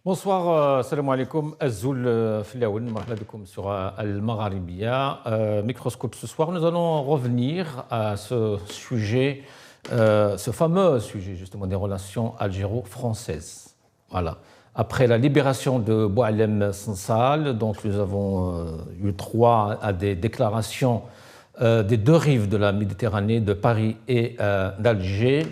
Bonsoir, salam alaikum, Azoul Filaoun, marhaba bikoum sur Al-Magharibia. Microscope ce soir, nous allons revenir à ce sujet, ce fameux sujet justement des relations algéro-françaises. Voilà. Après la libération de Boualem Sansal, donc nous avons eu droit à des déclarations des deux rives de la Méditerranée, de Paris et d'Alger,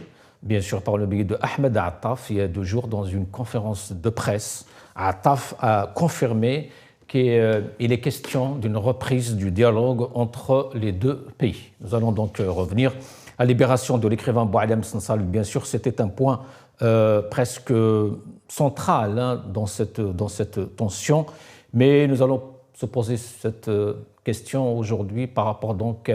bien sûr par le biais de Ahmed Attaf, il y a 2 jours, dans une conférence de presse. Attaf a confirmé qu'il est question d'une reprise du dialogue entre les deux pays. Nous allons donc revenir à la libération de l'écrivain Boualem Sansal. Bien sûr, c'était un point presque central dans cette tension, mais nous allons se poser cette question aujourd'hui par rapport donc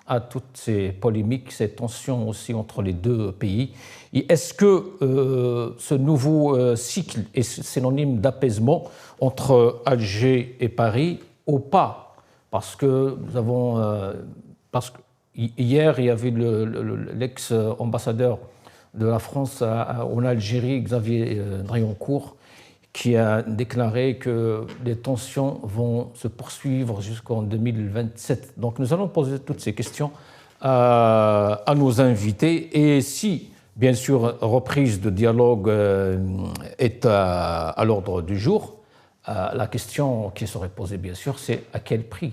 à toutes ces polémiques, ces tensions aussi entre les deux pays. Et est-ce que ce nouveau cycle est synonyme d'apaisement entre Alger et Paris ou pas? Parce que nous avons, hier il y avait l'ex-ambassadeur de la France en Algérie, Xavier Drayoncourt, qui a déclaré que les tensions vont se poursuivre jusqu'en 2027. Donc nous allons poser toutes ces questions à nos invités. Et si, bien sûr, reprise de dialogue est à l'ordre du jour, la question qui serait posée, bien sûr, c'est à quel prix?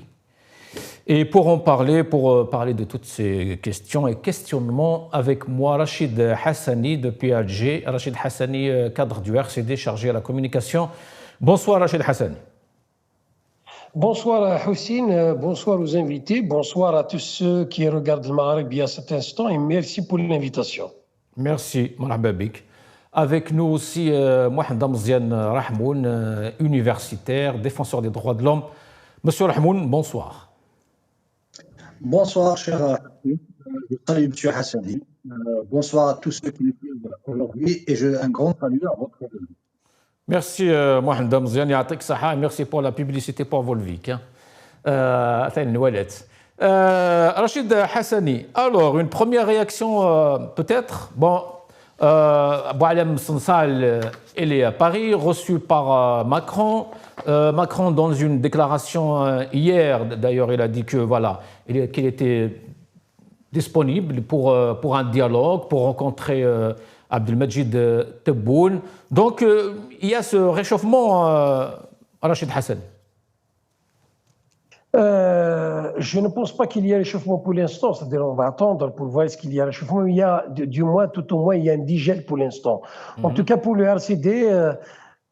Et pour parler de toutes ces questions et questionnements, avec moi, Rachid Hassani depuis Alger. Rachid Hassani, cadre du RCD chargé à la communication. Bonsoir Rachid Hassani. Bonsoir Houssine, bonsoir aux invités, bonsoir à tous ceux qui regardent le Maghreb à cet instant et merci pour l'invitation. Merci, marhaba bik. Avec nous aussi Mohamed Amziane Rahmoun, universitaire, défenseur des droits de l'homme. Monsieur Rahmoun, bonsoir. Bonsoir, cher salut, M. Hassani. Bonsoir à tous ceux qui nous suivent aujourd'hui et un grand salut à votre revue. Merci, Mohamed Amziane. Merci pour la publicité pour Volvic. Rachid Hassani, alors, une première réaction peut-être. Bon, Boualem Sansal, il est à Paris, reçu par Macron. Macron, dans une déclaration hier, d'ailleurs, il a dit que voilà, qu'il était disponible pour un dialogue, pour rencontrer Abdelmajid Tebboune. Donc, il y a ce réchauffement, Rachid Hassan. Je ne pense pas qu'il y ait réchauffement pour l'instant, c'est-à-dire on va attendre pour voir ce qu'il y a réchauffement. Il y a, tout au moins, il y a un digel pour l'instant. En tout cas, pour le RCD,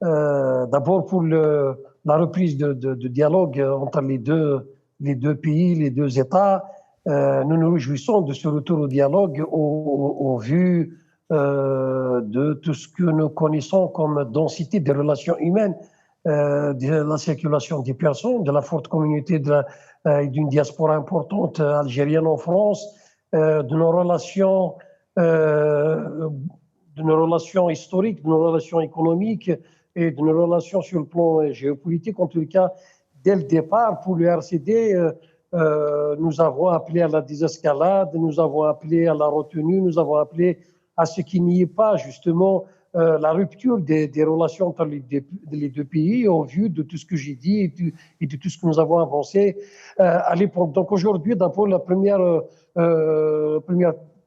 d'abord pour la reprise de dialogue entre les deux pays, les deux États, nous nous réjouissons de ce retour au dialogue au vu de tout ce que nous connaissons comme densité des relations humaines, de la circulation des personnes, de la forte communauté d'une diaspora importante algérienne en France, de nos relations historiques, de nos relations économiques et de nos relations sur le plan géopolitique. En tout cas, dès le départ, pour le RCD, nous avons appelé à la désescalade, nous avons appelé à la retenue, nous avons appelé à ce qu'il n'y ait pas justement la rupture des relations entre les deux pays au vu de tout ce que j'ai dit et de tout ce que nous avons avancé à l'époque. Donc aujourd'hui, d'abord, la première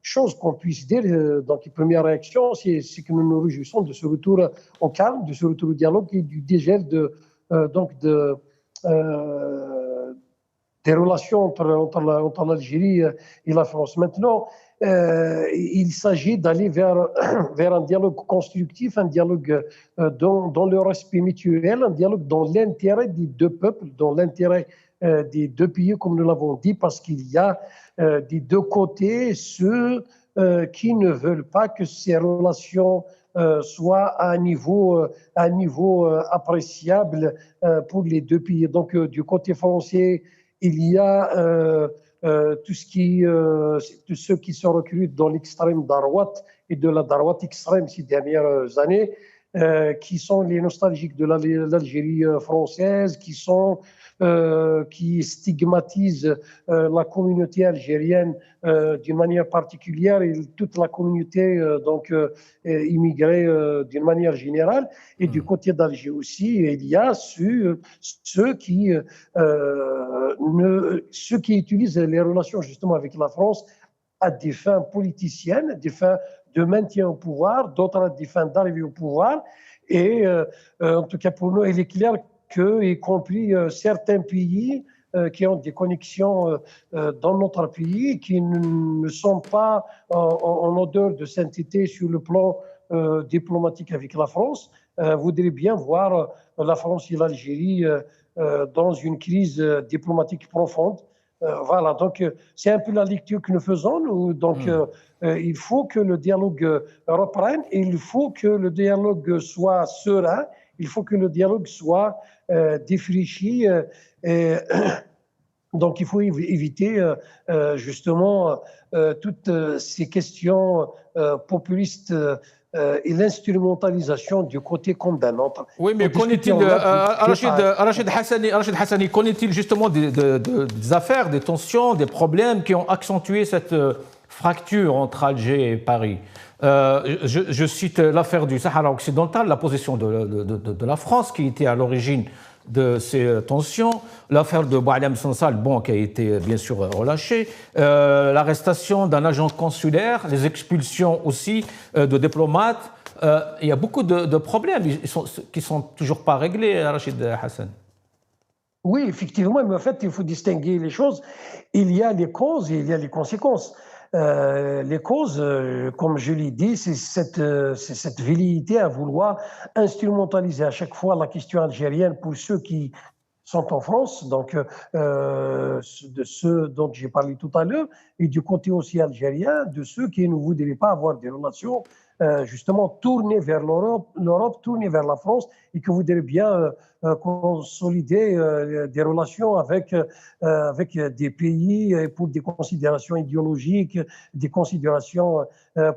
chose qu'on puisse dire, donc la première réaction, c'est que nous nous réjouissons de ce retour au calme, de ce retour au dialogue et du dégel des relations entre l'Algérie et la France. Maintenant, il s'agit d'aller vers un dialogue constructif, un dialogue dans le respect mutuel, un dialogue dans l'intérêt des deux peuples, dans l'intérêt des deux pays, comme nous l'avons dit, parce qu'il y a des deux côtés ceux qui ne veulent pas que ces relations soient à un niveau appréciable pour les deux pays. Donc, du côté français, il y a tous ceux qui se recrutent dans l'extrême droite et de la droite extrême ces dernières années, qui sont les nostalgiques de l'Algérie française, qui sont qui stigmatise la communauté algérienne d'une manière particulière et toute la communauté immigrée d'une manière générale. Et du côté d'Alger aussi, il y a ceux qui utilisent les relations justement avec la France à des fins politiciennes, à des fins de maintien au pouvoir, d'autres à des fins d'arrivée au pouvoir. Et en tout cas pour nous, il est clair que, y compris certains pays qui ont des connexions dans notre pays, qui ne sont pas en odeur de sainteté sur le plan diplomatique avec la France, voudraient bien voir la France et l'Algérie dans une crise diplomatique profonde. Voilà, donc c'est un peu la lecture que nous faisons. Il faut que le dialogue reprenne, et il faut que le dialogue soit serein, il faut que le dialogue soit défriché. Donc il faut éviter justement toutes ces questions populistes et l'instrumentalisation du côté comme d'un autre. Oui, mais qu'en est-il, Rachid Hassani, qu'en est-il justement des affaires, des tensions, des problèmes qui ont accentué cette fracture entre Alger et Paris? Je cite l'affaire du Sahara occidental, la position de la France qui était à l'origine de ces tensions, l'affaire de Boualem Sansal, qui a été bien sûr relâché, l'arrestation d'un agent consulaire, les expulsions aussi de diplomates. Il y a beaucoup de problèmes qui ne sont toujours pas réglés, Rachid Hassan. Oui, effectivement, mais en fait, il faut distinguer les choses. Il y a les causes et il y a les conséquences. Les causes, comme je l'ai dit, c'est cette velléité à vouloir instrumentaliser à chaque fois la question algérienne pour ceux qui sont en France, donc de ceux dont j'ai parlé tout à l'heure, et du côté aussi algérien, de ceux qui ne voudraient pas avoir des relations justement tournées vers l'Europe, tournées vers la France, et qui voudraient bien consolider des relations avec des pays pour des considérations idéologiques, des considérations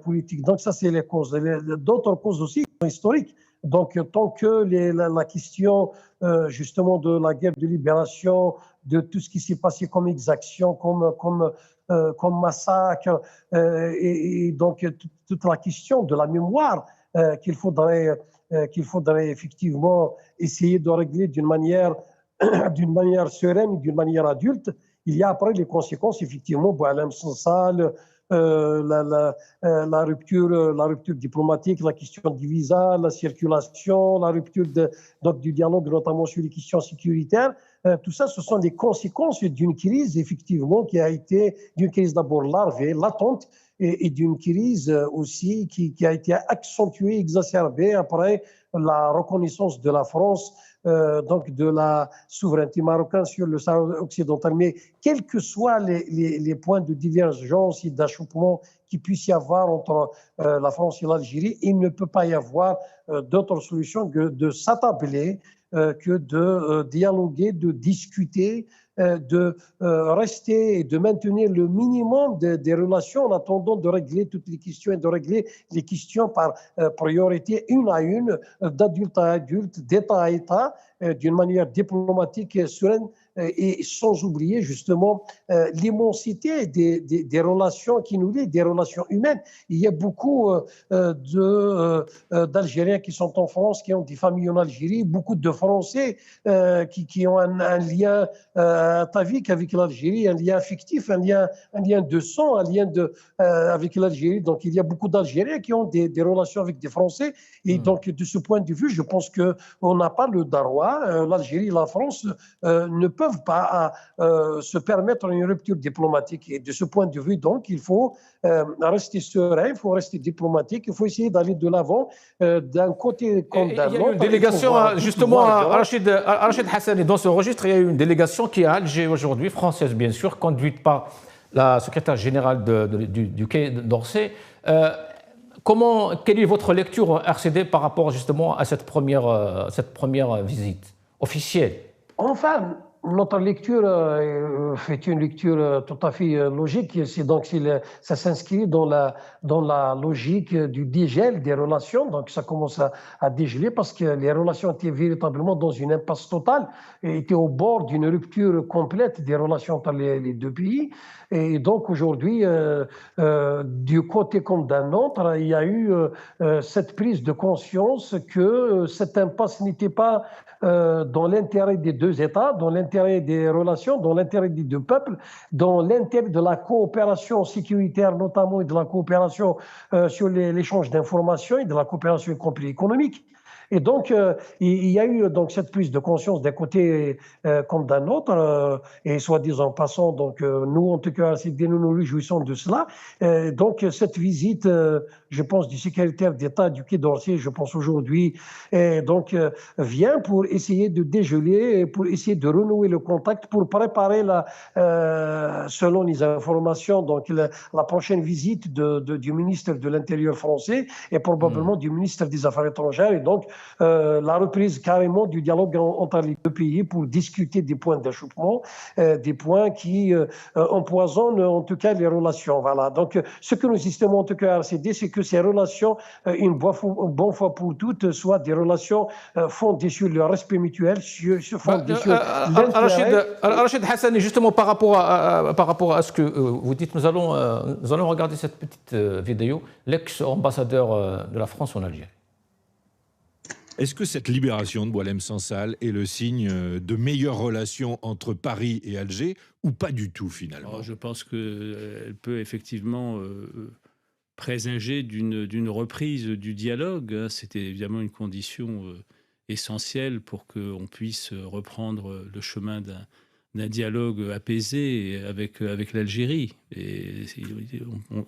politiques. Donc ça, c'est les causes. D'autres causes aussi sont historiques. Donc, tant que la question justement de la guerre de libération, de tout ce qui s'est passé comme exaction, comme massacre, et donc toute la question de la mémoire qu'il faudrait effectivement essayer de régler d'une manière sereine, d'une manière adulte. Il y a après les conséquences, effectivement, Boualem Sansal, la rupture diplomatique, la question du visa, la circulation, la rupture du dialogue, notamment sur les questions sécuritaires. Tout ça, ce sont des conséquences d'une crise, effectivement, qui a été d'une crise d'abord larvée, latente, et d'une crise aussi qui a été accentuée, exacerbée après la reconnaissance de la France, donc de la souveraineté marocaine sur le Sahara occidental. Mais quels que soient les points de divergence et d'achoppement qu'il puisse y avoir entre la France et l'Algérie, il ne peut pas y avoir d'autre solution que de s'attabler, que de dialoguer, de discuter, de rester et de maintenir le minimum des relations en attendant de régler toutes les questions et de régler les questions par priorité une à une, d'adulte à adulte, d'État à État, d'une manière diplomatique et sereine, et sans oublier justement l'immensité des relations qui nous lient, des relations humaines. Il y a beaucoup d'Algériens qui sont en France, qui ont des familles en Algérie, beaucoup de Français qui ont un lien atavique avec l'Algérie, un lien affectif, un lien de sang, un lien avec l'Algérie. Donc il y a beaucoup d'Algériens qui ont des relations avec des Français. Et donc de ce point de vue, je pense qu'on n'a pas le daroit. L'Algérie et la France ne peuvent pas se permettre une rupture diplomatique. Et de ce point de vue, donc, il faut rester serein, il faut rester diplomatique, il faut essayer d'aller de l'avant d'un côté comme d'un autre. Il y a eu une délégation, justement, Rachid Hassani, dans ce registre, il y a eu une délégation qui est à Alger aujourd'hui, française bien sûr, conduite par la secrétaire générale du Quai d'Orsay. Quelle est votre lecture RCD par rapport justement à cette première visite officielle? Enfin, Notre lecture fait une lecture tout à fait logique. Ça s'inscrit dans la logique du dégel des relations. Donc, ça commence à dégeler parce que les relations étaient véritablement dans une impasse totale et étaient au bord d'une rupture complète des relations entre les deux pays. Et donc, aujourd'hui, du côté comme d'un autre, il y a eu cette prise de conscience que cette impasse n'était pas dans l'intérêt des deux États, dans l'intérêt des relations, dans l'intérêt des deux peuples, dans l'intérêt de la coopération sécuritaire notamment et de la coopération sur l'échange d'informations et de la coopération y compris économique. Et donc, il y a eu donc cette prise de conscience d'un côté comme d'un autre, et soit disant passant, donc nous en tout cas, nous nous réjouissons de cela. Donc, cette visite, je pense, du secrétaire d'État du Quai d'Orsay, je pense aujourd'hui, donc vient pour essayer de dégeler, pour essayer de renouer le contact, pour préparer selon les informations, donc la prochaine visite du ministre de l'Intérieur français et probablement du ministre des Affaires étrangères. Et donc, la reprise carrément du dialogue entre les deux pays pour discuter des points d'achoppement, des points qui empoisonnent en tout cas les relations. Voilà. Donc, ce que nous estimons en tout cas à RCD, c'est que ces relations, une bonne fois pour toutes, soient des relations fondées sur le respect mutuel, fondées sur l'intérêt. Rachid Hassani, justement par rapport à ce que vous dites, nous allons regarder cette petite vidéo, l'ex-ambassadeur de la France en Algérie. Est-ce que cette libération de Boualem Sansal est le signe de meilleures relations entre Paris et Alger ou pas du tout finalement? Je pense qu'elle peut effectivement présager d'une reprise du dialogue. C'était évidemment une condition essentielle pour qu'on puisse reprendre le chemin d'un dialogue apaisé avec l'Algérie. Et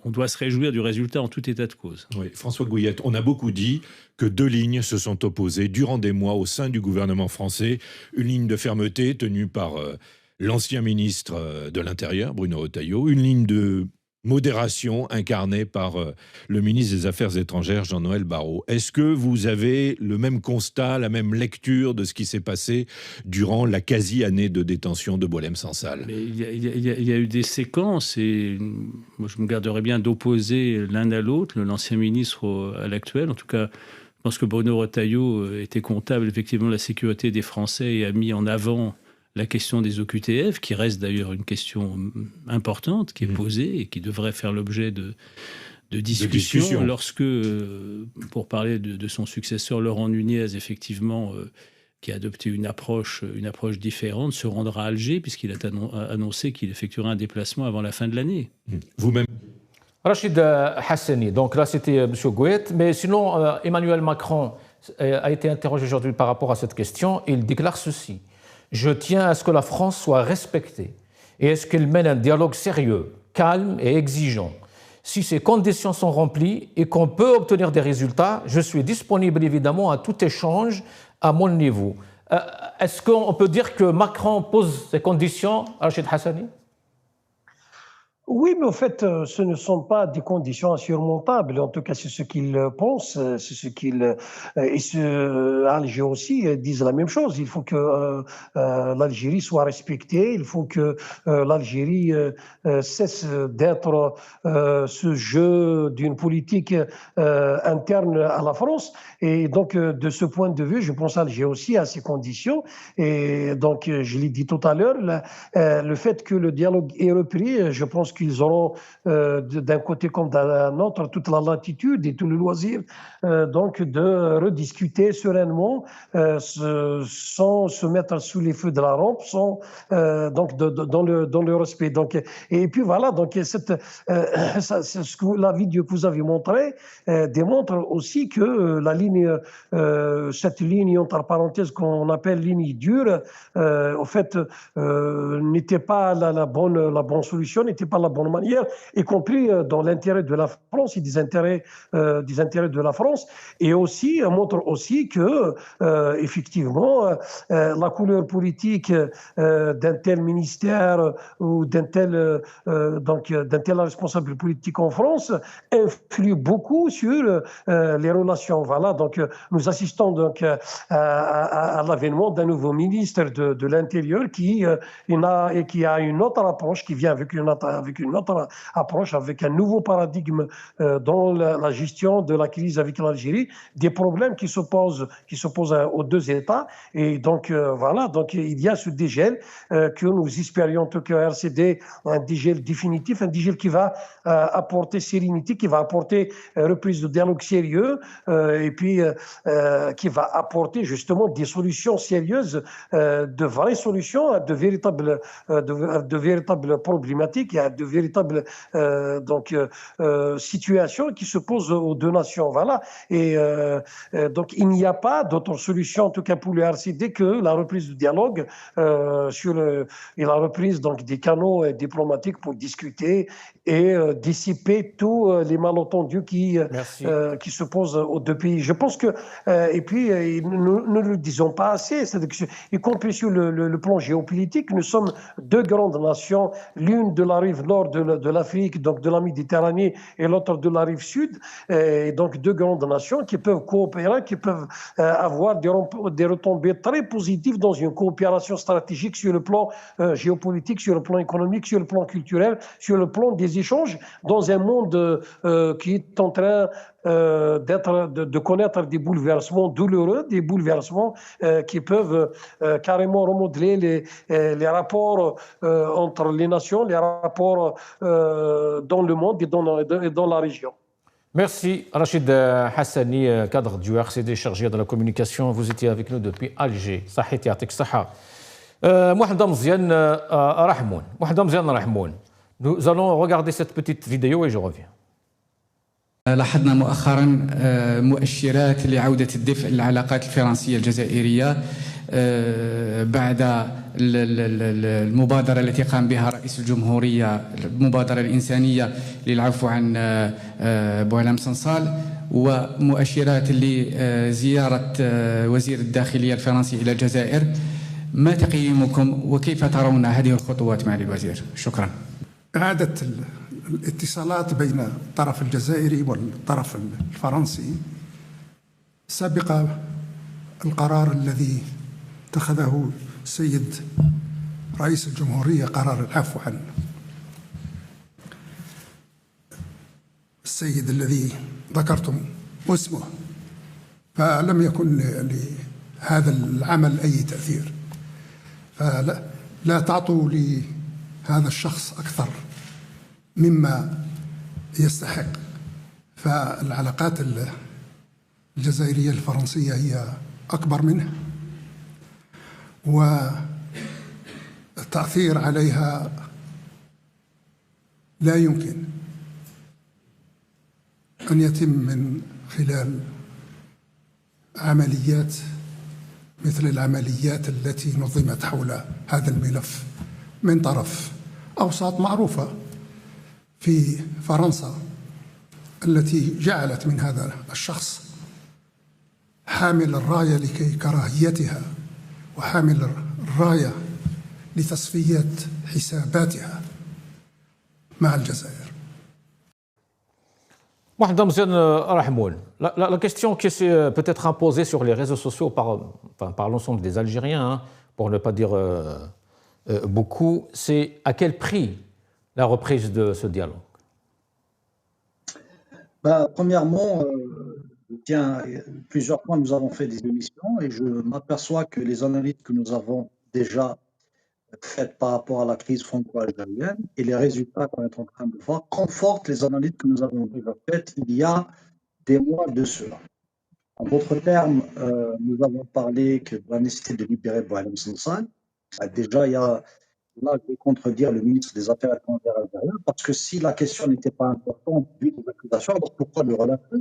on doit se réjouir du résultat en tout état de cause. Oui, François Gouillette, on a beaucoup dit que deux lignes se sont opposées durant des mois au sein du gouvernement français. Une ligne de fermeté tenue par l'ancien ministre de l'Intérieur, Bruno Retailleau, une ligne de modération incarnée par le ministre des Affaires étrangères, Jean-Noël Barrot. Est-ce que vous avez le même constat, la même lecture de ce qui s'est passé durant la quasi-année de détention de Boualem Sansal? Il y a eu des séquences et moi je me garderais bien d'opposer l'un à l'autre, l'ancien ministre à l'actuel. En tout cas, je pense que Bruno Retailleau était comptable effectivement de la sécurité des Français et a mis en avant la question des OQTF, qui reste d'ailleurs une question importante, qui est posée et qui devrait faire l'objet de discussions. Lorsque, pour parler de son successeur, Laurent Nunez, effectivement, qui a adopté une approche différente, se rendra à Alger, puisqu'il a annoncé qu'il effectuera un déplacement avant la fin de l'année. Vous-même. Rachid Hassani, donc là c'était M. Gouet, mais sinon Emmanuel Macron a été interrogé aujourd'hui par rapport à cette question et il déclare ceci: je tiens à ce que la France soit respectée et à ce qu'elle mène un dialogue sérieux, calme et exigeant. Si ces conditions sont remplies et qu'on peut obtenir des résultats, je suis disponible évidemment à tout échange à mon niveau. Est-ce qu'on peut dire que Macron pose ces conditions, Rachid Hassani? Oui, mais en fait, ce ne sont pas des conditions insurmontables. En tout cas, c'est ce qu'ils pensent, c'est ce qu'ils... Alger aussi disent la même chose. Il faut que l'Algérie soit respectée, il faut que l'Algérie cesse d'être ce jeu d'une politique interne à la France. Et donc, de ce point de vue, je pense Alger aussi à ces conditions. Et donc, je l'ai dit tout à l'heure, le fait que le dialogue est repris, je pense qu'ils auront d'un côté comme d'un autre toute la latitude et tout le loisir donc de rediscuter sereinement sans se mettre sous les feux de la rampe, sans donc dans le respect. Donc et puis voilà, donc la vidéo que vous avez montrée démontre aussi que cette ligne entre parenthèses qu'on appelle ligne dure, au fait n'était pas la bonne solution, n'était pas la bonne manière, y compris dans l'intérêt de la France et des intérêts de la France, et aussi montre aussi que effectivement la couleur politique d'un tel ministère ou d'un tel responsable politique en France influe beaucoup sur les relations. Voilà, donc nous assistons donc à l'avènement d'un nouveau ministre de l'Intérieur qui a une autre approche, qui vient avec une autre approche, avec un nouveau paradigme dans la gestion de la crise avec l'Algérie, des problèmes qui s'opposent aux deux États. Et donc voilà, donc il y a ce dégel que nous espérions en tout cas RCD, un dégel définitif, un dégel qui va apporter sérénité, qui va apporter reprise de dialogue sérieux et puis qui va apporter justement des solutions sérieuses, de vraies solutions à de véritables problématiques, à de véritables situations qui se posent aux deux nations. Voilà. Et donc il n'y a pas d'autre solution, en tout cas pour le RCD, que la reprise du dialogue et la reprise donc des canaux diplomatiques pour discuter et dissiper tous les malentendus qui se posent aux deux pays. Je pense que, et puis nous ne le disons pas assez, y compris sur le plan géopolitique, nous sommes deux grandes nations, l'une de la rive nord de l'Afrique, donc de la Méditerranée, et l'autre de la rive sud, et donc deux grandes nations qui peuvent coopérer, qui peuvent avoir des retombées très positives dans une coopération stratégique sur le plan géopolitique, sur le plan économique, sur le plan culturel, sur le plan des échanges, dans un monde qui est en train de connaître des bouleversements douloureux, des bouleversements qui peuvent carrément remodeler les rapports entre les nations, les rapports dans le monde et dans la région. Merci Rachid Hassani, cadre du RCD chargé de la communication. Vous étiez avec nous depuis Alger. صحيت يعطيك الصحة. Mohamed مزيان رحمون. Nous allons regarder cette petite vidéo et je reviens. لاحظنا مؤخرا مؤشرات لعودة الدفء للعلاقات الفرنسية الجزائرية بعد المبادرة التي قام بها رئيس الجمهورية، المبادرة الإنسانية للعفو عن بوعلام صنصال، ومؤشرات لزيارة وزير الداخلية الفرنسي إلى الجزائر. ما تقييمكم وكيف ترون هذه الخطوات معالي الوزير؟ شكرا. إعادة الاتصالات بين الطرف الجزائري والطرف الفرنسي سبق القرار الذي اتخذه السيد رئيس الجمهورية، قرار العفو عن السيد الذي ذكرتم اسمه، فلم يكن لهذا العمل أي تأثير. فلا تعطوا لهذا الشخص أكثر مما يستحق. فالعلاقات الجزائرية الفرنسية هي أكبر منه، والتأثير عليها لا يمكن أن يتم من خلال عمليات مثل العمليات التي نظمت حول هذا الملف من طرف أوساط معروفة في فرنسا، التي جعلت من هذا الشخص حامل الراية لكراهيتها وحامل الراية لتصفية حساباتها مع الجزائر. Mohamed Mziane Rahmoun, la question qui s'est peut-être imposée sur les réseaux sociaux par l'ensemble des Algériens, pour ne pas dire beaucoup, c'est à quel prix la reprise de ce dialogue? Premièrement, tiens, plusieurs fois nous avons fait des émissions et je m'aperçois que les analyses que nous avons déjà faites par rapport à la crise franco-algérienne et les résultats qu'on est en train de voir confortent les analyses que nous avons déjà faites il y a des mois de cela. En d'autres termes, nous avons parlé de la nécessité de libérer Boualem Sansal. Déjà, là, je vais contredire le ministre des Affaires étrangères algérien, parce que si la question n'était pas importante vu les accusations, alors pourquoi le relater?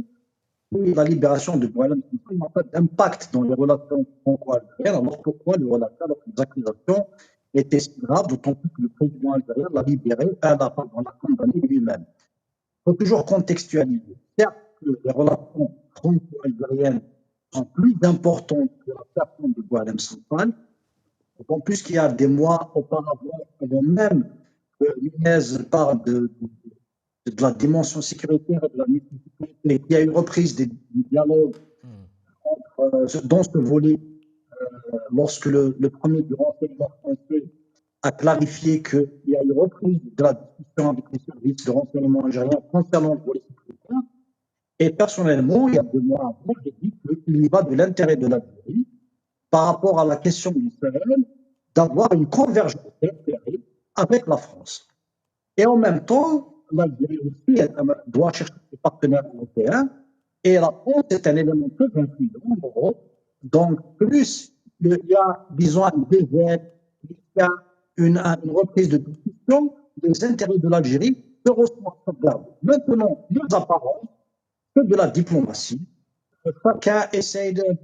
La libération de Boualem Sansal n'a pas d'impact dans les relations franco-algériennes, alors pourquoi le relater alors que les accusations était si grave, d'autant plus que le président algérien l'a libéré, l'a condamné lui-même. Il faut toujours contextualiser. Certes, les relations franco-algériennes sont plus importantes que la personne de Boualem Sansal, d'autant plus qu'il y a des mois auparavant, avant même que Nunez parle de la dimension sécuritaire et de la nécessité, il y a une reprise du dialogue dans ce volet lorsque le premier du renseignement français a clarifié qu'il y a une reprise de la discussion avec les services de renseignement algériens concernant le volet sécuritaire. Et personnellement, il y a 2 mois avant, j'ai dit qu'il y va de l'intérêt de l'Algérie par rapport à la question du Sahel d'avoir une convergence d'intérêts avec la France. Et en même temps, l'Algérie aussi doit chercher des partenaires européens et la France est un élément très influent en Europe. Donc, plus il y a, disons, un désert, il y a une reprise de discussion, les intérêts de l'Algérie se reçoivent. Maintenant, nous apparons que de la diplomatie. Chacun essaye de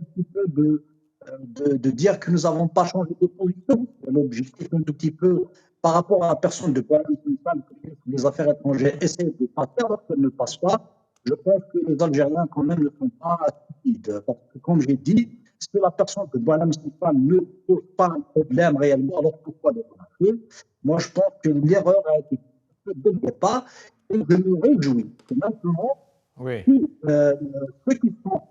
dire que nous n'avons pas changé de position. L'objectif, un tout petit peu, par rapport à la personne de Boualem Sansal, les affaires étrangères essayent de passer alors qu'elles ne passent pas. Je pense que les Algériens, quand même, ne sont pas stupides. Parce que, comme j'ai dit, si la personne de Boualem Sansal ne pose pas un problème réellement, alors pourquoi le faire? Moi, je pense que l'erreur a été faite dès le départ et je me réjouis que maintenant, ceux qui sont,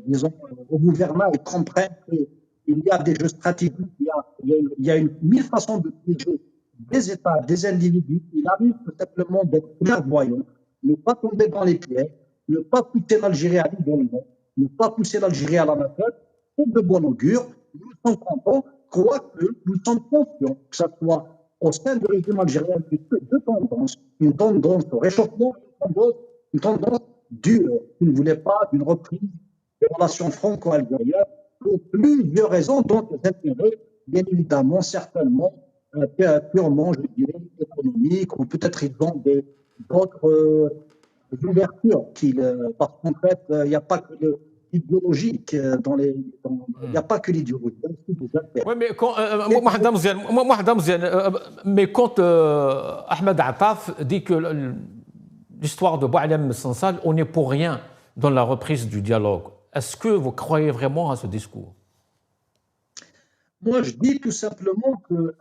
disons, au gouvernement comprennent qu'il y a des jeux stratégiques, il y a une mille façons de piéger des États, des individus. Il arrive tout simplement d'être clairvoyant, ne pas tomber dans les pièges, ne pas pousser l'Algérie à l'isolement, ne pas pousser l'Algérie à la nacelle. C'est de bon augure. Nous sommes contents, quoique nous sommes conscients que ce soit au sein du régime algérien deux tendances, une tendance au réchauffement, une tendance dure, qui ne voulait pas d'une reprise des relations franco-algériennes pour plusieurs raisons, dont les intérêts, bien évidemment, certainement, purement, je dirais, économiques, ou peut-être ils ont d'autres ouvertures, parce qu'en fait, il n'y a pas que l'idéologique il n'y a pas que l'idéologie, il y a aussi des intérêts. Oui, mais quand Ahmed Attaf dit que l'histoire de Boualem Sansal, on n'est pour rien dans la reprise du dialogue. Est-ce que vous croyez vraiment à ce discours? Moi, je dis tout simplement que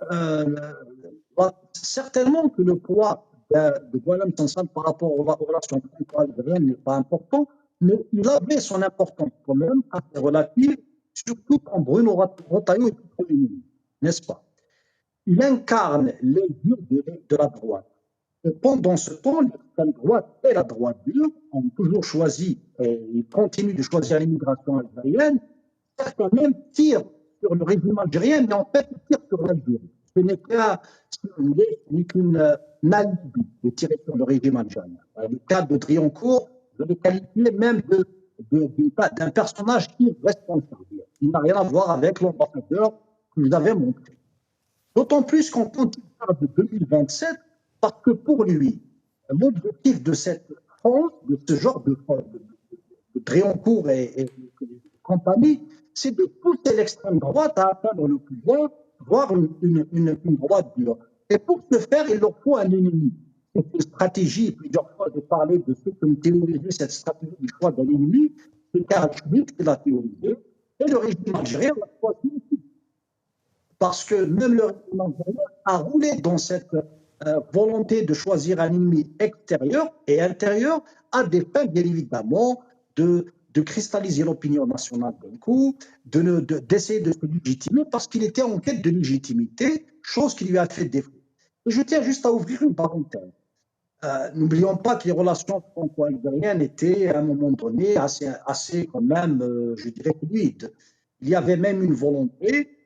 certainement que le poids de Boualem Sansal par rapport aux relations franco-algériennes n'est pas important, mais il avait son importance quand même assez relative, surtout quand Bruno Retailleau était Premier ministre, n'est-ce pas? Il incarne les durs de la droite. Et pendant ce temps, l'extrême droite et la droite dure ont toujours choisi, et ils continuent de choisir l'immigration algérienne. Certains même tirent sur le régime algérien, mais en fait, ils tirent sur l'Algérie. Ce n'est qu'un, si vous voulez, ce n'est qu'une alibi de tirer sur le régime algérien. Le cas de Driancourt, je l'ai qualifié même d'un personnage irresponsable. Il n'a rien à voir avec l'ambassadeur que vous avez montré. D'autant plus qu'on continue de 2027, parce que pour lui, l'objectif de cette France, de ce genre de Driancourt et compagnie, c'est de pousser l'extrême droite à atteindre le pouvoir, voire une droite dure. Et pour ce faire, il leur faut un ennemi. C'est une stratégie, plusieurs fois j'ai parlé de ceux qui ont théorisé cette stratégie du choix d'un ennemi, c'est Karl Schmitt qui l'a théorisé, et le régime algérien l'a choisi aussi. Parce que même le régime algérien a roulé dans cette volonté de choisir un ennemi extérieur et intérieur à des fins, bien évidemment, de cristalliser l'opinion nationale d'un coup, d'essayer de se légitimer parce qu'il était en quête de légitimité, chose qui lui a fait défaut. Et je tiens juste à ouvrir une parenthèse. N'oublions pas que les relations franco-algériennes étaient à un moment donné assez quand même, je dirais, fluides. Il y avait même une volonté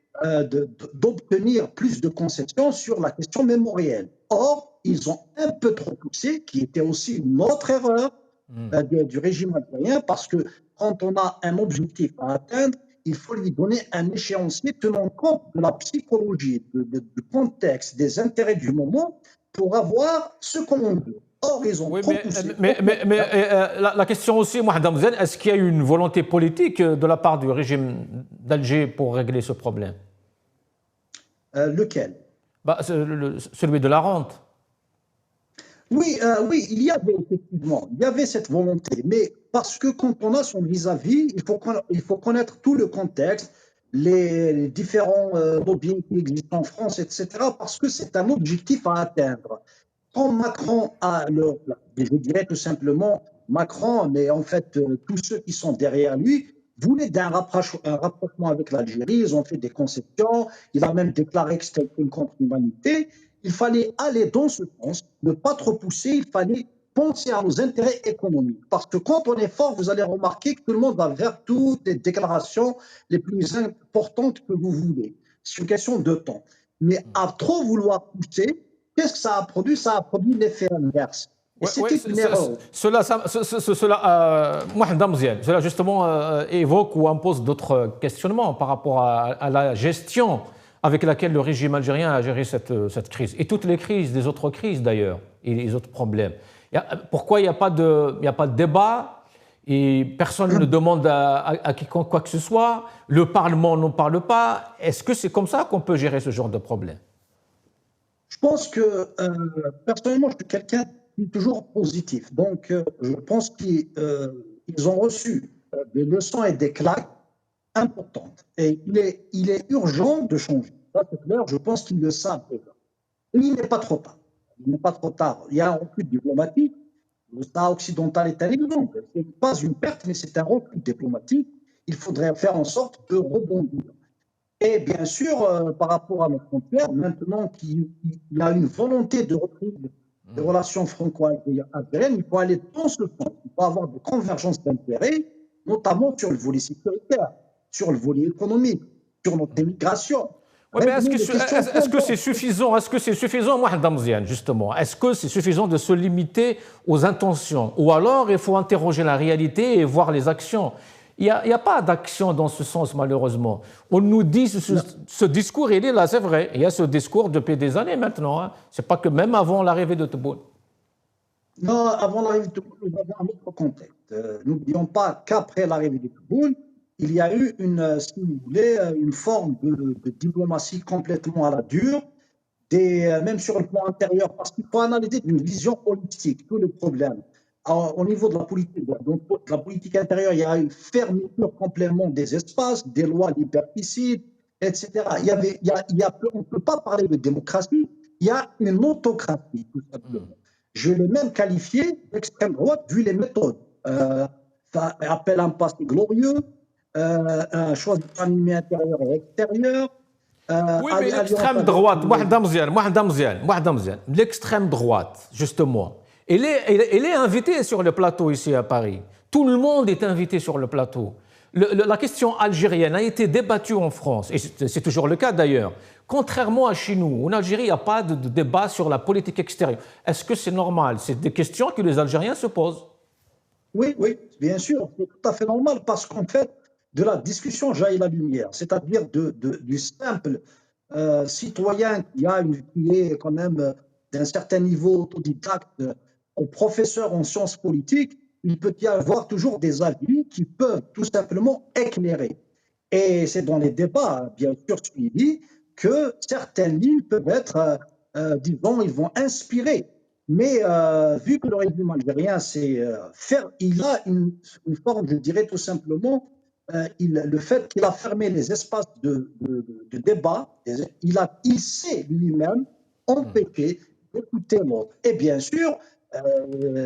d'obtenir plus de concessions sur la question mémorielle. Or, ils ont un peu trop poussé, qui était aussi une autre erreur du régime algérien, parce que quand on a un objectif à atteindre, il faut lui donner un échéancier tenant compte de la psychologie, du contexte, des intérêts du moment, pour avoir ce qu'on veut. Or, ils ont trop poussé. Mais la question aussi, Mohamed Mouzen, est-ce qu'il y a eu une volonté politique de la part du régime d'Alger pour régler ce problème? Lequel? Celui de la rente. Oui, oui, il y avait effectivement, il y avait cette volonté, mais parce que quand on a son vis-à-vis, il faut connaître tout le contexte, les différents lobbying qui existent en France, etc., parce que c'est un objectif à atteindre. Quand Macron a je dirais tout simplement Macron, mais en fait tous ceux qui sont derrière lui, voulaient un rapprochement avec l'Algérie, ils ont fait des concessions, il a même déclaré que c'était une contre-humanité. Il fallait aller dans ce sens, ne pas trop pousser, il fallait penser à nos intérêts économiques. Parce que quand on est fort, vous allez remarquer que tout le monde va vers toutes les déclarations les plus importantes que vous voulez. C'est une question de temps. Mais à trop vouloir pousser, qu'est-ce que ça a produit? Ça a produit l'effet inverse. Et c'était une erreur. Cela justement évoque ou impose d'autres questionnements par rapport à la gestion avec laquelle le régime algérien a géré cette crise. Et toutes les crises, des autres crises d'ailleurs, et les autres problèmes. Pourquoi il n'y a pas de débat et personne ne demande à quiconque quoi que ce soit? Le Parlement n'en parle pas. Est-ce que c'est comme ça qu'on peut gérer ce genre de problème? Je pense que, personnellement, je suis quelqu'un qui est toujours positif. Donc, je pense qu'ils ont reçu des leçons et des claques importantes. Et il est urgent de changer. Ça, c'est clair, je pense qu'ils le savent déjà. Et il n'est pas trop tard. Il n'est pas trop tard. Il y a un recul diplomatique. Le Sahara occidental est un exemple. Ce n'est pas une perte, mais c'est un recul diplomatique. Il faudrait faire en sorte de rebondir. Et bien sûr, par rapport à nos frontières, maintenant qu'il y a une volonté de reprise des relations franco-algériennes, il faut aller dans ce sens. Il faut avoir des convergences d'intérêts, notamment sur le volet sécuritaire, sur le volet économique, sur notre immigration. Oui, mais est-ce que c'est suffisant? Est-ce que c'est suffisant, Mohamed Amziane, justement? Est-ce que c'est suffisant de se limiter aux intentions? Ou alors il faut interroger la réalité et voir les actions? Il n'y a pas d'action dans ce sens, malheureusement. On nous dit ce discours, il est là, c'est vrai. Il y a ce discours depuis des années maintenant. Hein. Ce n'est pas que même avant l'arrivée de Tebboune. Non, avant l'arrivée de Tebboune, nous avons un autre contexte. N'oublions pas qu'après l'arrivée de Tebboune, il y a eu si vous voulez, une forme de diplomatie complètement à la dure, même sur le plan intérieur, parce qu'il faut analyser d'une vision holistique tous les problèmes. Alors, au niveau de la politique intérieure, il y a une fermeture complètement des espaces, des lois liberticides, etc. On ne peut pas parler de démocratie, il y a une autocratie, tout simplement. Je l'ai même qualifié d'extrême droite vu les méthodes. Appel à un passé glorieux, un choix de famille intérieur et extérieur. Oui, mais l'extrême droite, Mohamed Amziane, l'extrême droite, justement, elle est invitée sur le plateau ici à Paris. Tout le monde est invité sur le plateau. La question algérienne a été débattue en France, et c'est toujours le cas d'ailleurs. Contrairement à chez nous, en Algérie, il n'y a pas de débat sur la politique extérieure. Est-ce que c'est normal? C'est des questions que les Algériens se posent. Oui, bien sûr, c'est tout à fait normal parce qu'en fait, de la discussion jaillit la lumière, c'est-à-dire du simple citoyen qui est quand même d'un certain niveau autodidacte au professeur en sciences politiques, il peut y avoir toujours des avis qui peuvent tout simplement éclairer. Et c'est dans les débats, bien sûr, suivis, que certaines lignes peuvent être, disons, ils vont inspirer. Mais vu que le régime algérien, il a une forme, je dirais tout simplement, le fait qu'il a fermé les espaces de débat, il sait lui-même empêcher d'écouter l'autre. Et bien sûr,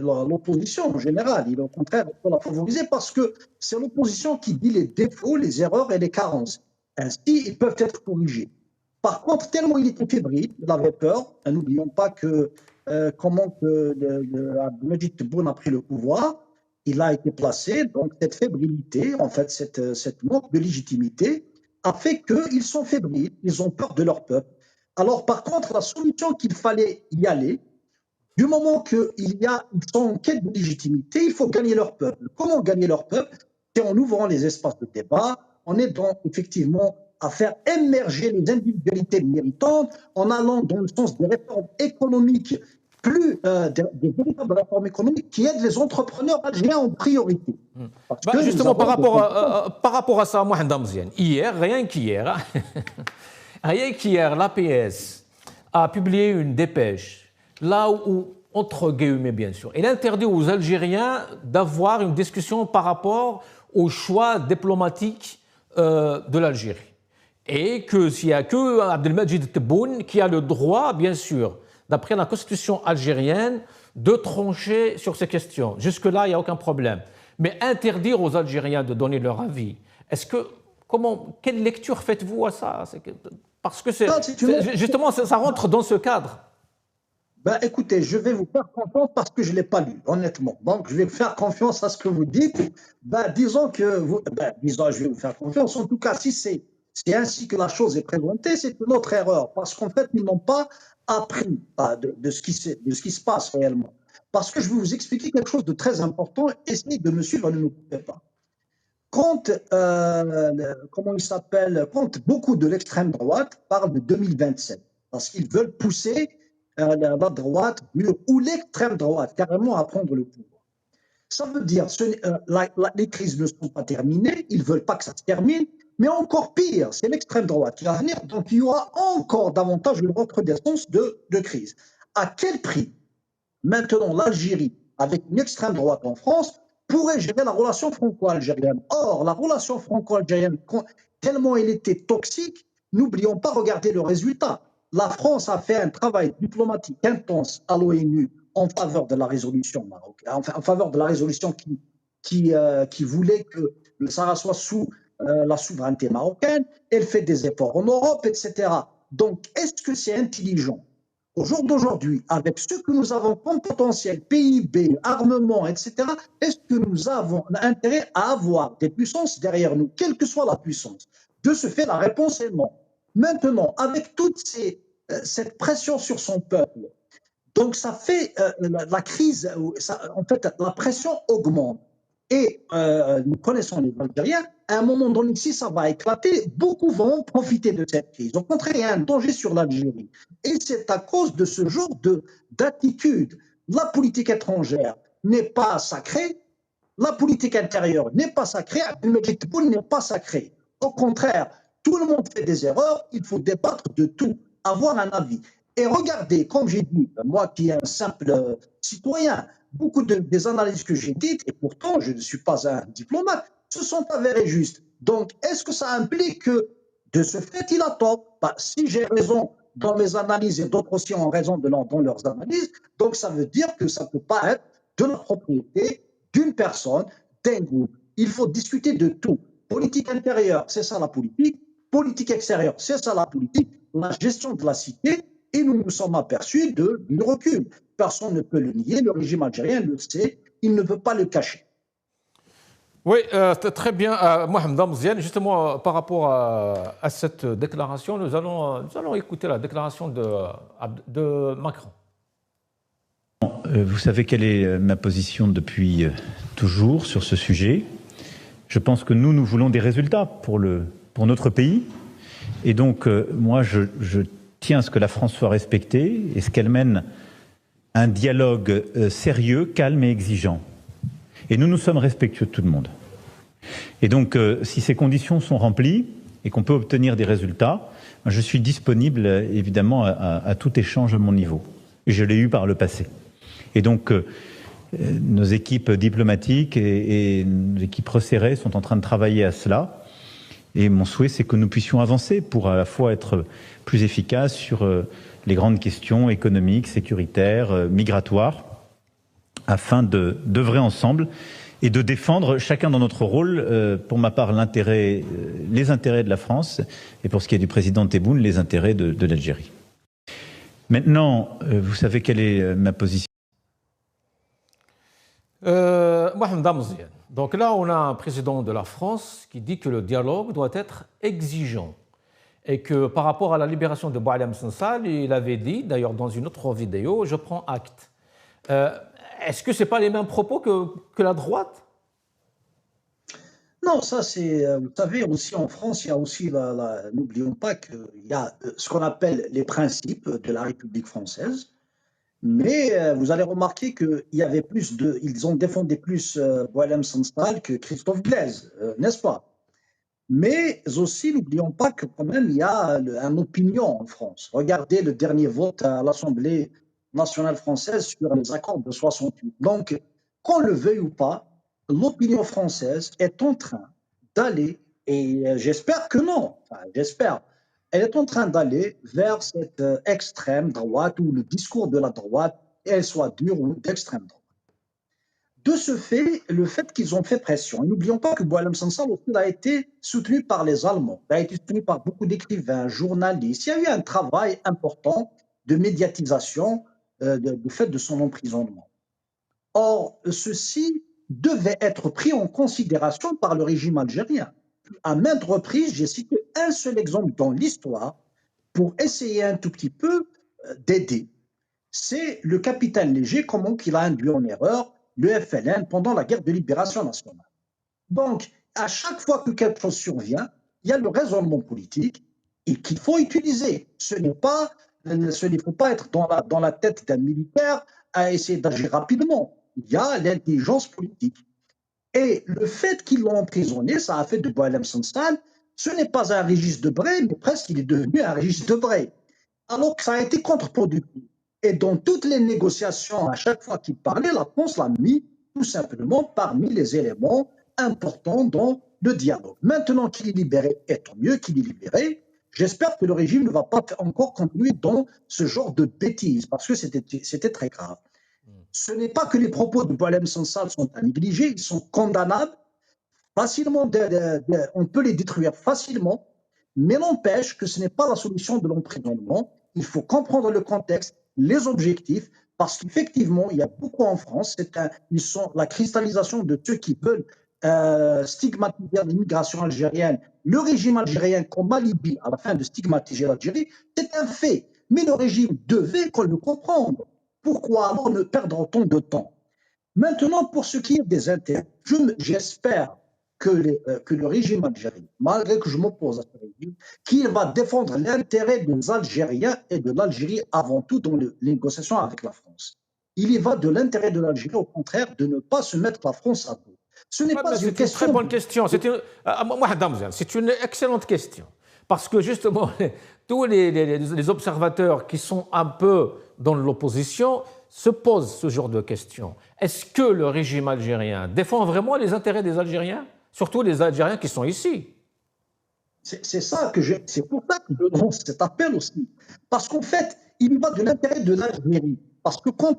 l'opposition en général, il est au contraire pour la favoriser parce que c'est l'opposition qui dit les défauts, les erreurs et les carences. Ainsi, ils peuvent être corrigés. Par contre, tellement il était fébrile, il avait peur. N'oublions pas que comment Abdelmajid Tebboune a pris le pouvoir, il a été placé. Donc cette fébrilité, en fait, cette manque de légitimité a fait qu'ils sont fébriles, ils ont peur de leur peuple. Alors par contre, la solution qu'il fallait y aller, du moment qu'ils sont en quête de légitimité, il faut gagner leur peuple. Comment gagner leur peuple? C'est en ouvrant les espaces de débat, en aidant effectivement à faire émerger les individualités méritantes, en allant dans le sens des réformes économiques, des véritables réformes économiques qui aident les entrepreneurs algériens en priorité. Justement, par rapport à ça, Mohamed Amziane, rien qu'hier, l'APS a publié une dépêche là où entre guillemets bien sûr. Il interdit aux Algériens d'avoir une discussion par rapport au choix diplomatique de l'Algérie. Et que s'il n'y a que Abdelmadjid Tebboune qui a le droit, bien sûr, d'après la constitution algérienne, de trancher sur ces questions. Jusque-là, il n'y a aucun problème. Mais interdire aux Algériens de donner leur avis, quelle lecture faites-vous à ça? Parce que justement, ça rentre dans ce cadre. Ben, écoutez, je vais vous faire confiance parce que je ne l'ai pas lu, honnêtement. Donc, je vais faire confiance à ce que vous dites. Disons que je vais vous faire confiance. En tout cas, si c'est ainsi que la chose est présentée, c'est une autre erreur. Parce qu'en fait, ils n'ont pas appris de ce qui se passe réellement. Parce que je vais vous expliquer quelque chose de très important. Essayez de me suivre, ne me coupez pas. Quand beaucoup de l'extrême droite parlent de 2027, parce qu'ils veulent pousser la droite ou l'extrême droite carrément à prendre le pouvoir. Ça veut dire les crises ne sont pas terminées, ils ne veulent pas que ça se termine, mais encore pire, c'est l'extrême droite qui va venir, donc il y aura encore davantage de recrudescence de crise. À quel prix maintenant l'Algérie, avec une extrême droite en France, pourrait gérer la relation franco-algérienne? Or, la relation franco-algérienne, tellement elle était toxique, n'oublions pas, regardez le résultat. La France a fait un travail diplomatique intense à l'ONU en faveur de la résolution marocaine, en faveur de la résolution qui voulait que le Sahara soit sous la souveraineté marocaine. Elle fait des efforts en Europe, etc. Donc, est-ce que c'est intelligent au jour d'aujourd'hui, avec ce que nous avons comme potentiel, PIB, armement, etc., est-ce que nous avons intérêt à avoir des puissances derrière nous, quelle que soit la puissance? De ce fait, la réponse est non. Maintenant, avec toute cette pression sur son peuple, donc ça fait la crise, en fait, la pression augmente. Et nous connaissons les Algériens, à un moment donné, si ça va éclater, beaucoup vont profiter de cette crise. Au contraire, il y a un danger sur l'Algérie. Et c'est à cause de ce genre d'attitude. La politique étrangère n'est pas sacrée, la politique intérieure n'est pas sacrée, Abdelmadjid Tebboune n'est pas sacré. Au contraire, tout le monde fait des erreurs, il faut débattre de tout, avoir un avis. Et regardez, comme j'ai dit, moi qui est un simple citoyen, beaucoup des analyses que j'ai dites, et pourtant je ne suis pas un diplomate, se sont avérées justes. Donc, est-ce que ça implique que, de ce fait, il a tort? Si j'ai raison dans mes analyses et d'autres aussi ont raison dans leurs analyses, donc ça veut dire que ça ne peut pas être de la propriété d'une personne, d'un groupe. Il faut discuter de tout. Politique intérieure, c'est ça la politique. Politique extérieure, c'est ça la politique. La gestion de la cité, et nous nous sommes aperçus du recul. Personne ne peut le nier, le régime algérien le sait, il ne peut pas le cacher. Oui, très bien, Mohamed Amziane. Justement, par rapport à cette déclaration, nous allons écouter la déclaration de Macron. Vous savez quelle est ma position depuis toujours sur ce sujet. Je pense que nous voulons des résultats pour notre pays. Et donc, moi, je tiens à ce que la France soit respectée et ce qu'elle mène un dialogue sérieux, calme et exigeant. Et nous sommes respectueux de tout le monde. Et donc, si ces conditions sont remplies et qu'on peut obtenir des résultats, je suis disponible, évidemment, à tout échange à mon niveau. Et je l'ai eu par le passé. Et donc, nos équipes diplomatiques et nos équipes resserrées sont en train de travailler à cela. Et mon souhait, c'est que nous puissions avancer pour à la fois être plus efficaces sur les grandes questions économiques, sécuritaires, migratoires, afin d'œuvrer ensemble et de défendre chacun dans notre rôle, pour ma part, les intérêts de la France, et pour ce qui est du président Tebboune, les intérêts de l'Algérie. Maintenant, vous savez quelle est ma position. Mohamed Amziane. Donc là, on a un président de la France qui dit que le dialogue doit être exigeant et que par rapport à la libération de Boualem Sansal, il avait dit, d'ailleurs dans une autre vidéo, je prends acte. Est-ce que ce n'est pas les mêmes propos que la droite? Non, ça c'est, vous savez, aussi en France, il y a aussi, n'oublions pas qu'il y a ce qu'on appelle les principes de la République française, mais vous allez remarquer ils ont défendu plus Boualem Sansal que Christophe Glaise, n'est-ce pas? Mais aussi, n'oublions pas que quand même, il y a une opinion en France. Regardez le dernier vote à l'Assemblée nationale française sur les accords de 68. Donc, qu'on le veuille ou pas, l'opinion française est en train d'aller, et j'espère que non, enfin, j'espère, elle est en train d'aller vers cette extrême droite où le discours de la droite, elle soit dur ou d'extrême droite. De ce fait, le fait qu'ils ont fait pression, et n'oublions pas que Boualem Sansal a été soutenu par les Allemands, il a été soutenu par beaucoup d'écrivains, journalistes, il y a eu un travail important de médiatisation du fait de son emprisonnement. Or, ceci devait être pris en considération par le régime algérien. À maintes reprises, j'ai cité un seul exemple dans l'histoire pour essayer un tout petit peu d'aider. C'est le capitaine Léger, comment qu'il a induit en erreur le FLN pendant la guerre de libération nationale. Donc, à chaque fois que quelque chose survient, il y a le raisonnement politique et qu'il faut utiliser. Ce ne faut pas être dans la tête d'un militaire à essayer d'agir rapidement. Il y a l'intelligence politique. Et le fait qu'ils l'ont emprisonné, ça a fait de Boualem Sansal, ce n'est pas un Régis Debray, mais presque il est devenu un Régis Debray. Alors que ça a été contre-productif. Et dans toutes les négociations, à chaque fois qu'il parlait, la France l'a mis tout simplement parmi les éléments importants dans le dialogue. Maintenant qu'il est libéré, et tant mieux qu'il est libéré, j'espère que le régime ne va pas encore continuer dans ce genre de bêtises, parce que c'était très grave. Ce n'est pas que les propos de Boualem Sansal sont à négliger, ils sont condamnables, facilement, on peut les détruire facilement, mais n'empêche que ce n'est pas la solution de l'emprisonnement. Il faut comprendre le contexte, les objectifs, parce qu'effectivement, il y a beaucoup en France, ils sont la cristallisation de ceux qui veulent stigmatiser l'immigration algérienne, le régime algérien comme alibi à la fin de stigmatiser l'Algérie, c'est un fait. Mais le régime devait le comprendre. Pourquoi alors ne perdre autant de temps? Maintenant, pour ce qui est des intérêts, j'espère que le régime algérien, malgré que je m'oppose à ce régime, qu'il va défendre l'intérêt des Algériens et de l'Algérie avant tout dans les négociations avec la France. Il y va de l'intérêt de l'Algérie, au contraire, de ne pas se mettre la France à dos. Ce n'est pas une question. C'est une très bonne question. C'est une excellente question. Parce que justement, tous les observateurs qui sont un peu dans l'opposition se posent ce genre de questions. Est-ce que le régime algérien défend vraiment les intérêts des Algériens? Surtout les Algériens qui sont ici. C'est pour ça que je lance cet appel aussi. Parce qu'en fait, il y va de l'intérêt de l'Algérie. Parce que quand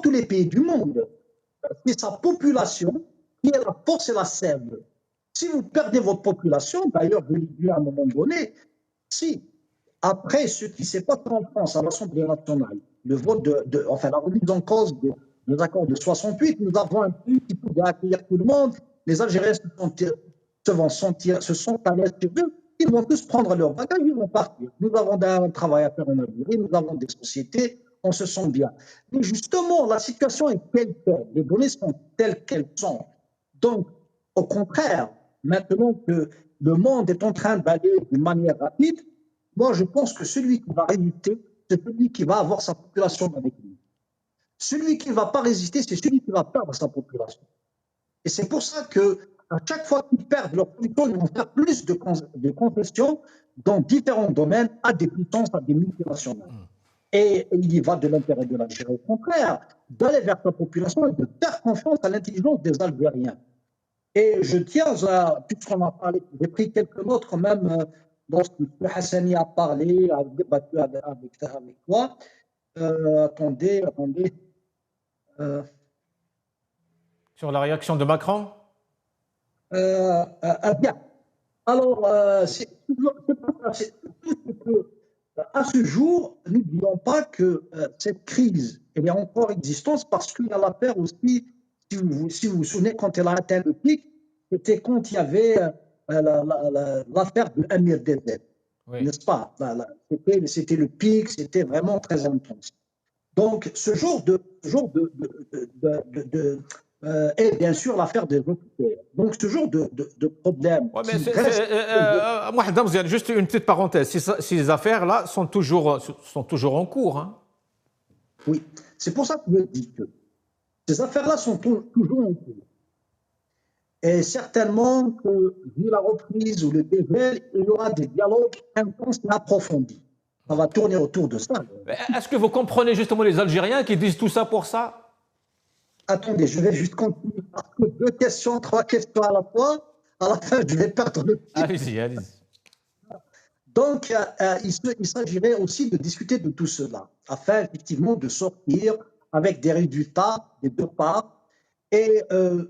tous les pays du monde, c'est sa population qui est la force et la sève. Si vous perdez votre population, d'ailleurs, je l'ai dit à un moment donné, si après ce qui s'est passé en France à l'Assemblée nationale, le vote la remise en cause des accords de 68, nous avons un pays qui pouvait accueillir tout le monde. Les Algériens se sont à l'aise chez eux, ils vont tous prendre leur bagage, ils vont partir. Nous avons un travail à faire en Algérie, nous avons des sociétés, on se sent bien. Mais justement, la situation est telle qu'elle, les données sont telles qu'elles sont. Donc, au contraire, maintenant que le monde est en train d'aller d'une manière rapide, moi je pense que celui qui va résister, c'est celui qui va avoir sa population avec lui. Celui qui ne va pas résister, c'est celui qui va perdre sa population. Et c'est pour ça qu'à chaque fois qu'ils perdent leur position, ils vont faire plus de concessions dans différents domaines à des puissances, à des multinationales. Et il y va de l'intérêt de l'Algérie, au contraire, d'aller vers sa population et de faire confiance à l'intelligence des Algériens. Et je tiens à, puisqu'on a parlé, j'ai pris quelques notes quand même lorsque M. Hassani a parlé, a débattu avec toi. Attendez. Sur la réaction de Macron? Bien. Alors, à ce jour, n'oublions pas que cette crise, elle est encore existante parce qu'il y a l'affaire aussi, si vous vous souvenez, quand elle a atteint le pic, c'était quand il y avait l'affaire de Amir DZ. Oui. N'est-ce pas? C'était le pic, c'était vraiment très intense. Donc, ce genre et bien sûr l'affaire des occupés. Donc, ce genre de problème. Ouais, mais juste une petite parenthèse. Ces affaires-là sont toujours en cours. Hein. Oui, c'est pour ça que je dis que ces affaires-là sont toujours en cours. Et certainement que, vu la reprise ou le dégel, il y aura des dialogues intenses et approfondis. Ça va tourner autour de ça. Est-ce que vous comprenez justement les Algériens qui disent tout ça pour ça? Attendez, je vais juste continuer. Parce que 2 questions, 3 questions à la fois, à la fin, je vais perdre le fil. Allez-y, allez-y. Donc, il s'agirait aussi de discuter de tout cela, afin effectivement de sortir avec des résultats des deux parts. Et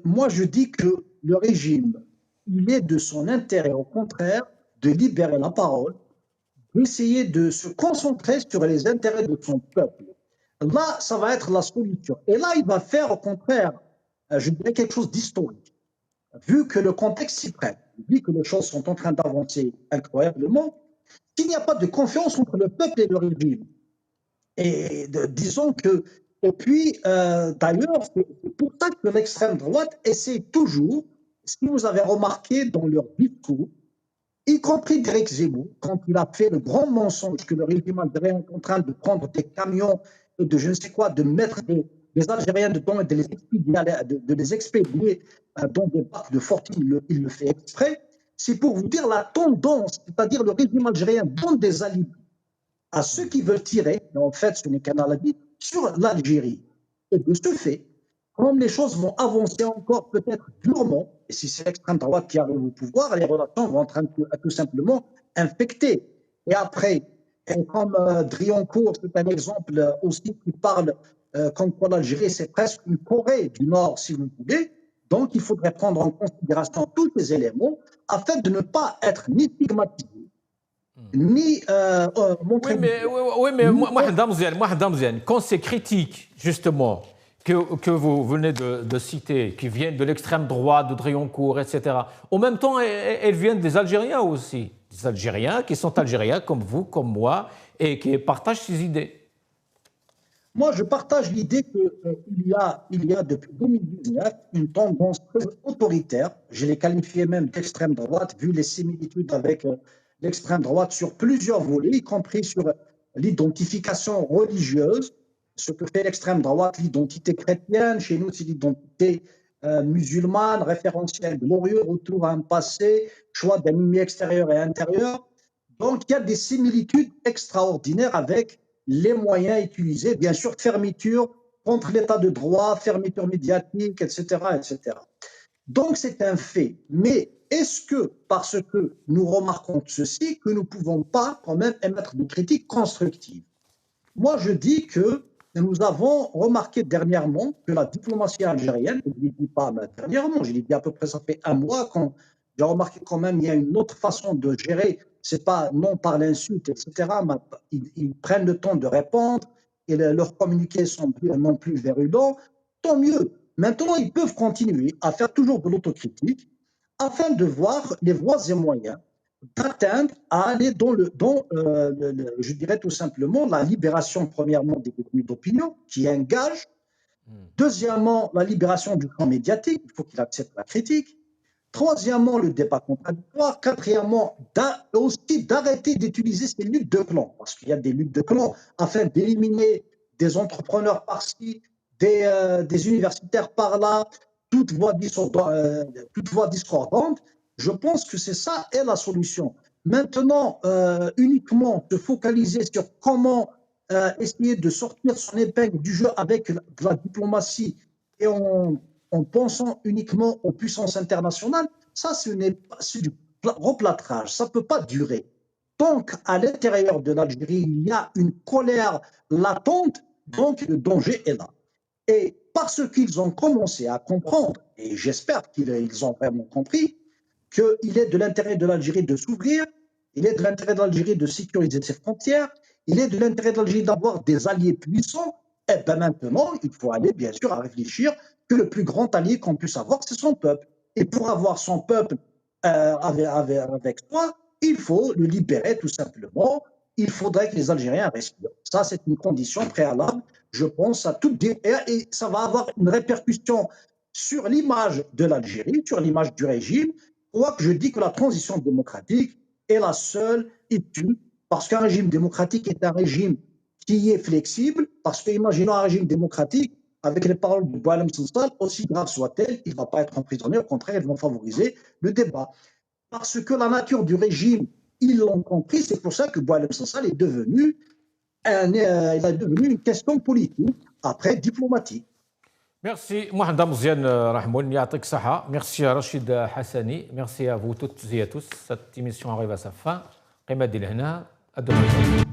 moi, je dis que le régime, il est de son intérêt, au contraire, de libérer la parole, d'essayer de se concentrer sur les intérêts de son peuple. Là, ça va être la solution. Et là, il va faire, au contraire, je dirais quelque chose d'historique. Vu que le contexte s'y prête, vu que les choses sont en train d'avancer incroyablement, s'il n'y a pas de confiance entre le peuple et le régime. Et disons que, et puis d'ailleurs, c'est pour ça que l'extrême droite essaie toujours, si vous avez remarqué dans leur discours, y compris Derek Zemmour, quand il a fait le grand mensonge que le régime algérien est en train de prendre des camions et de je ne sais quoi, de mettre des Algériens dedans et de les expédier dans des bacs de fortune, il le fait exprès. C'est pour vous dire la tendance, c'est-à-dire le régime algérien donne des alibis à ceux qui veulent tirer, mais en fait ce n'est qu'un alibi, sur l'Algérie. Et de ce fait, comme les choses vont avancer encore peut-être durement, et si c'est l'extrême droite qui arrive au pouvoir, les relations vont être tout simplement infectées. Et après, et comme Driancourt, c'est un exemple aussi qui parle comme quoi l'Algérie, c'est presque une Corée du Nord, si vous voulez. Donc, il faudrait prendre en considération tous ces éléments afin de ne pas être ni stigmatisé, ni montrer... Oui, mais Mohamed, quand ces critiques, justement, que vous venez de citer, qui viennent de l'extrême droite, de Driancourt, etc., en même temps, elles viennent des Algériens aussi. Des Algériens qui sont Algériens comme vous, comme moi, et qui partagent ces idées. Moi, je partage l'idée qu'il y a depuis 2019 une tendance très autoritaire. Je l'ai qualifiée même d'extrême droite, vu les similitudes avec l'extrême droite sur plusieurs volets, y compris sur l'identification religieuse. Ce que fait l'extrême droite, l'identité chrétienne. Chez nous, c'est l'identité musulmane, référentiel glorieux, retour à un passé, choix d'ennemis extérieurs et intérieurs. Donc, il y a des similitudes extraordinaires avec les moyens utilisés, bien sûr, fermeture contre l'état de droit, fermeture médiatique, etc., etc. Donc, c'est un fait. Mais est-ce que, parce que nous remarquons ceci, que nous ne pouvons pas quand même émettre des critiques constructives? Moi, je dis que nous avons remarqué dernièrement que la diplomatie algérienne, je ne le dis pas dernièrement, je l'ai dit à peu près, ça fait un mois, quand j'ai remarqué quand même il y a une autre façon de gérer, c'est pas non par l'insulte, etc., mais ils prennent le temps de répondre et leurs communiqués sont non plus virulents, tant mieux. Maintenant, ils peuvent continuer à faire toujours de l'autocritique afin de voir les voies et moyens d'atteindre à aller dans je dirais tout simplement, la libération, premièrement, des détenus d'opinion, qui est un gage. Deuxièmement, la libération du camp médiatique, il faut qu'il accepte la critique. Troisièmement, le débat contradictoire. Quatrièmement, aussi d'arrêter d'utiliser ces luttes de clans, parce qu'il y a des luttes de clans afin d'éliminer des entrepreneurs par-ci, des universitaires par-là, toute voix discordante. Je pense que c'est ça et la solution. Maintenant, uniquement se focaliser sur comment essayer de sortir son épingle du jeu avec de la diplomatie et en pensant uniquement aux puissances internationales, ça, c'est du replâtrage. Ça ne peut pas durer. Donc, à l'intérieur de l'Algérie, il y a une colère latente, donc le danger est là. Et parce qu'ils ont commencé à comprendre, et j'espère qu'ils ont vraiment compris, qu'il est de l'intérêt de l'Algérie de s'ouvrir, il est de l'intérêt de l'Algérie de sécuriser ses frontières, il est de l'intérêt de l'Algérie d'avoir des alliés puissants, et bien maintenant, il faut aller bien sûr à réfléchir que le plus grand allié qu'on puisse avoir, c'est son peuple. Et pour avoir son peuple avec soi, il faut le libérer tout simplement. Il faudrait que les Algériens respirent. Ça, c'est une condition préalable, je pense, à tout dire. Et ça va avoir une répercussion sur l'image de l'Algérie, sur l'image du régime. Quoique je dis que la transition démocratique est la seule issue, parce qu'un régime démocratique est un régime qui est flexible, parce que imaginons un régime démocratique, avec les paroles de Boualem Sansal, aussi grave soit-elle, il ne va pas être emprisonné, au contraire, ils vont favoriser le débat. Parce que la nature du régime ils l'ont compris. C'est pour ça que Boualem Sansal est devenu une question politique, après diplomatique. Merci Mohamed Mouziane Rahmoun, Yatik Saha. Merci à Rachid Hassani. Merci à vous toutes et à tous. Cette émission arrive à sa fin. Qima Dilhana, à demain.